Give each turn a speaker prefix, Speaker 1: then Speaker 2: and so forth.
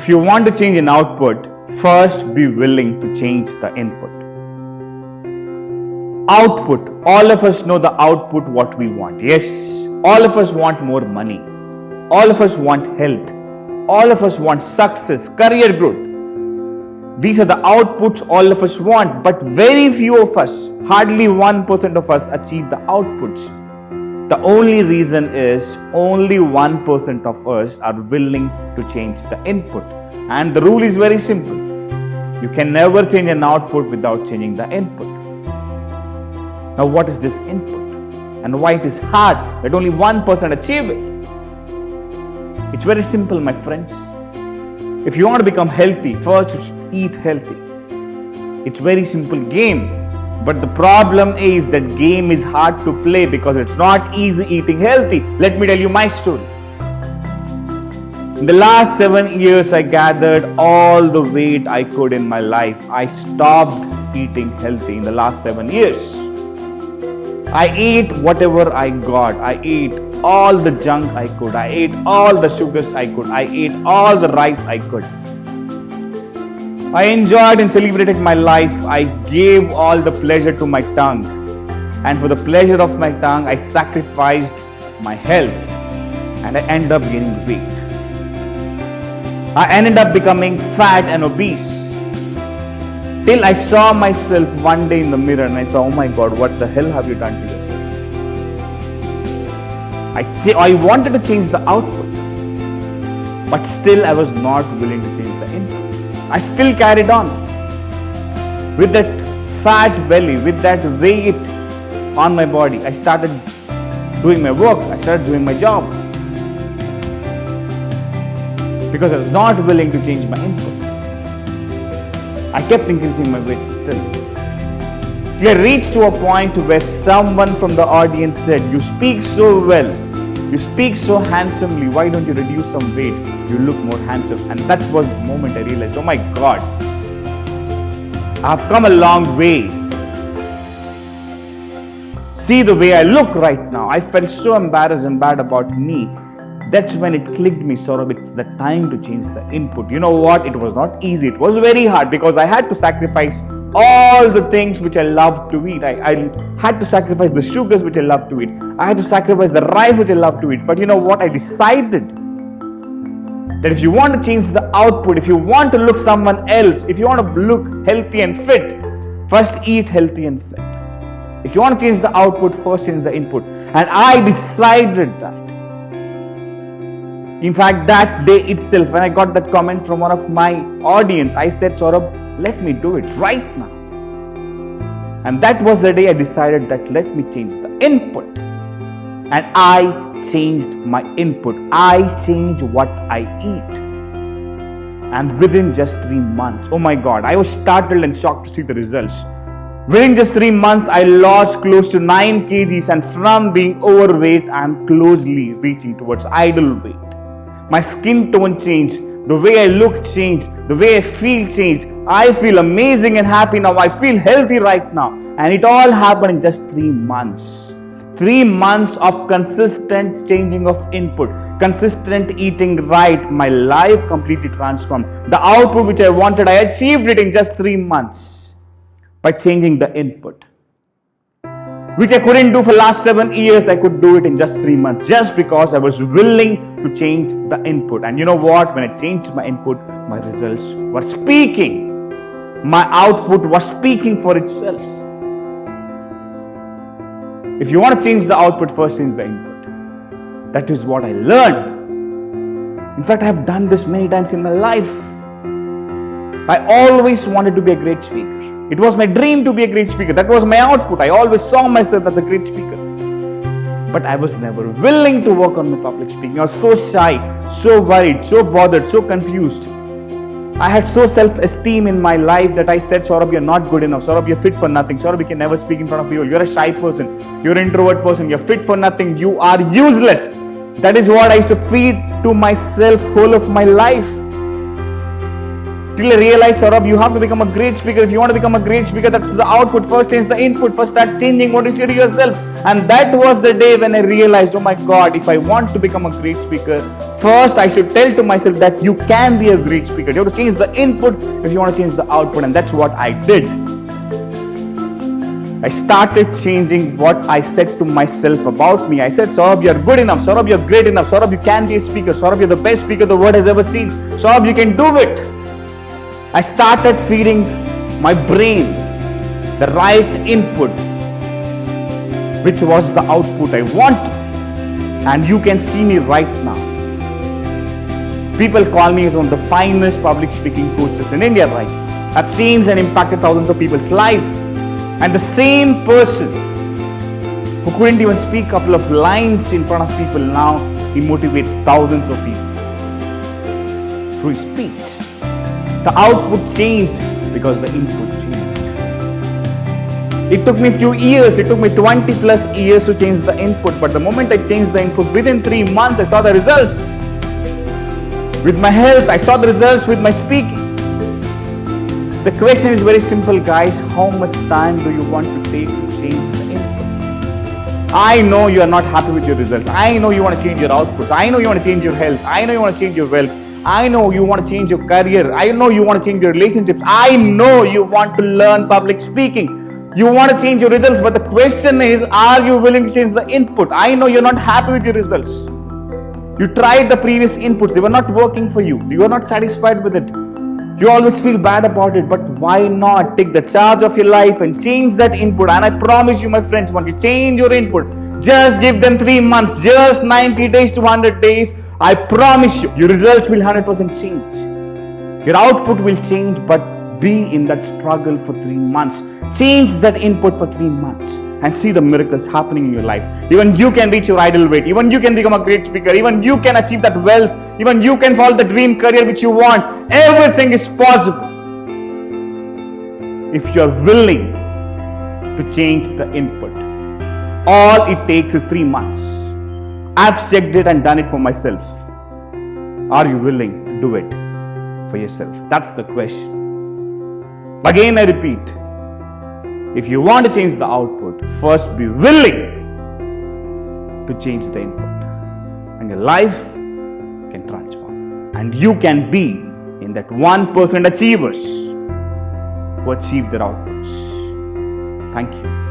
Speaker 1: If you want to change an output, first be willing to change the input. Output. All of us know the output what we want. Yes, all of us want more money. All of us want health. All of us want success, career growth. These are the outputs all of us want, but very few of us, hardly 1% of us achieve the outputs. The only reason is only 1% of us are willing to change the input. And the rule is very simple. You can never change an output without changing the input. Now, what is this input? And why it is hard that only 1% achieve it? It's very simple, my friends. If you want to become healthy, first you should eat healthy. It's very simple game. But the problem is that game is hard to play because it's not easy eating healthy. Let me tell you my story. In the last 7 years, I gathered all the weight I could in my life. I stopped eating healthy in the last 7 years. I ate whatever I got. I ate all the junk I could. I ate all the sugars I could. I ate all the rice I could. I enjoyed and celebrated my life. I gave all the pleasure to my tongue. And for the pleasure of my tongue, I sacrificed my health. And I ended up gaining weight. I ended up becoming fat and obese. Till I saw myself one day in the mirror and I thought, oh my God, what the hell have you done to yourself? I wanted to change the output. But still I was not willing to change the input. I still carried on with that fat belly, with that weight on my body. I started doing my work. I started doing my job because I was not willing to change my input. I kept increasing my weight still. Till I reached to a point where someone from the audience said, "You speak so well. You speak so handsomely. Why don't you reduce some weight? You look more handsome." And that was the moment I realized, oh my God, I've come a long way. See the way I look right now. I felt so embarrassed and bad about me. That's when it clicked me, Saurabh, it's the time to change the input. You know what? It was not easy. It was very hard because I had to sacrifice all the things which I love to eat. I had to sacrifice the sugars which I love to eat. I had to sacrifice the rice which I love to eat. But you know what? I decided that if you want to change the output, if you want to look someone else, if you want to look healthy and fit, first eat healthy and fit. If you want to change the output, first change the input. And I decided that. In fact, that day itself, when I got that comment from one of my audience, I said, Saurabh, let me do it right now. And that was the day I decided that let me change the input. And I changed my input. I changed what I eat. And within just 3 months, oh my God, I was startled and shocked to see the results. Within just 3 months, I lost close to 9 kgs, and from being overweight, I am closely reaching towards ideal weight. My skin tone changed, the way I look changed, the way I feel changed. I feel amazing and happy now. I feel healthy right now. And it all happened in just 3 months. 3 months of consistent changing of input, consistent eating right. My life completely transformed. The output which I wanted, I achieved it in just 3 months by changing the input. Which I couldn't do for last 7 years, I could do it in just 3 months just because I was willing to change the input. And you know what? When I changed my input, my results were speaking. My output was speaking for itself. If you want to change the output, first change the input. That is what I learned. In fact, I have done this many times in my life. I always wanted to be a great speaker. It was my dream to be a great speaker. That was my output. I always saw myself as a great speaker. But I was never willing to work on my public speaking. I was so shy, so worried, so bothered, so confused. I had so self-esteem in my life that I said, Saurabh, you're not good enough. Saurabh, you're fit for nothing. Saurabh, you can never speak in front of people. You're a shy person. You're an introvert person. You're fit for nothing. You are useless. That is what I used to feed to myself whole of my life. Till I realized, Saurabh, you have to become a great speaker. If you want to become a great speaker, that's the output. First change the input. First start changing what you say to yourself. And that was the day when I realized, oh my God, if I want to become a great speaker, first I should tell to myself that you can be a great speaker. You have to change the input if you want to change the output, and that's what I did. I started changing what I said to myself about me. I said, Saurabh, you're good enough. Saurabh, you're great enough. Saurabh, you can be a speaker. Saurabh, you're the best speaker the world has ever seen. Saurabh, you can do it. I started feeding my brain the right input, which was the output I wanted. And you can see me right now. People call me as one of the finest public speaking coaches in India right now. I've changed and impacted thousands of people's lives. And the same person who couldn't even speak a couple of lines in front of people, now he motivates thousands of people through his speech. The output changed because the input changed. It took me a few years, it took me 20 plus years to change the input, but the moment I changed the input, within 3 months I saw the results. With my health, I saw the results with my speaking. The question is very simple, guys. How much time do you want to take to change the input? I know you are not happy with your results. I know you want to change your outputs. I know you want to change your health. I know you want to change your wealth. I know you want to change your career. I know you want to change your relationships. I know you want to learn public speaking. You want to change your results, but the question is, are you willing to change the input? I know you're not happy with your results. You tried the previous inputs. They were not working for you. You are not satisfied with it. You always feel bad about it, but why not take the charge of your life and change that input? And I promise you, my friends, once you change your input, just give them 3 months, just 90 days to 100 days. I promise you, your results will 100% change. Your output will change, but be in that struggle for 3 months. Change that input for 3 months and see the miracles happening in your life. Even you can reach your ideal weight. Even you can become a great speaker. Even you can achieve that wealth. Even you can follow the dream career which you want. Everything is possible if you are willing to change the input. All it takes is 3 months. I've checked it and done it for myself. Are you willing to do it for yourself? That's the question. Again, I repeat, if you want to change the output, first be willing to change the input, and your life can transform. And you can be in that 1% achievers who achieve their outputs. Thank you.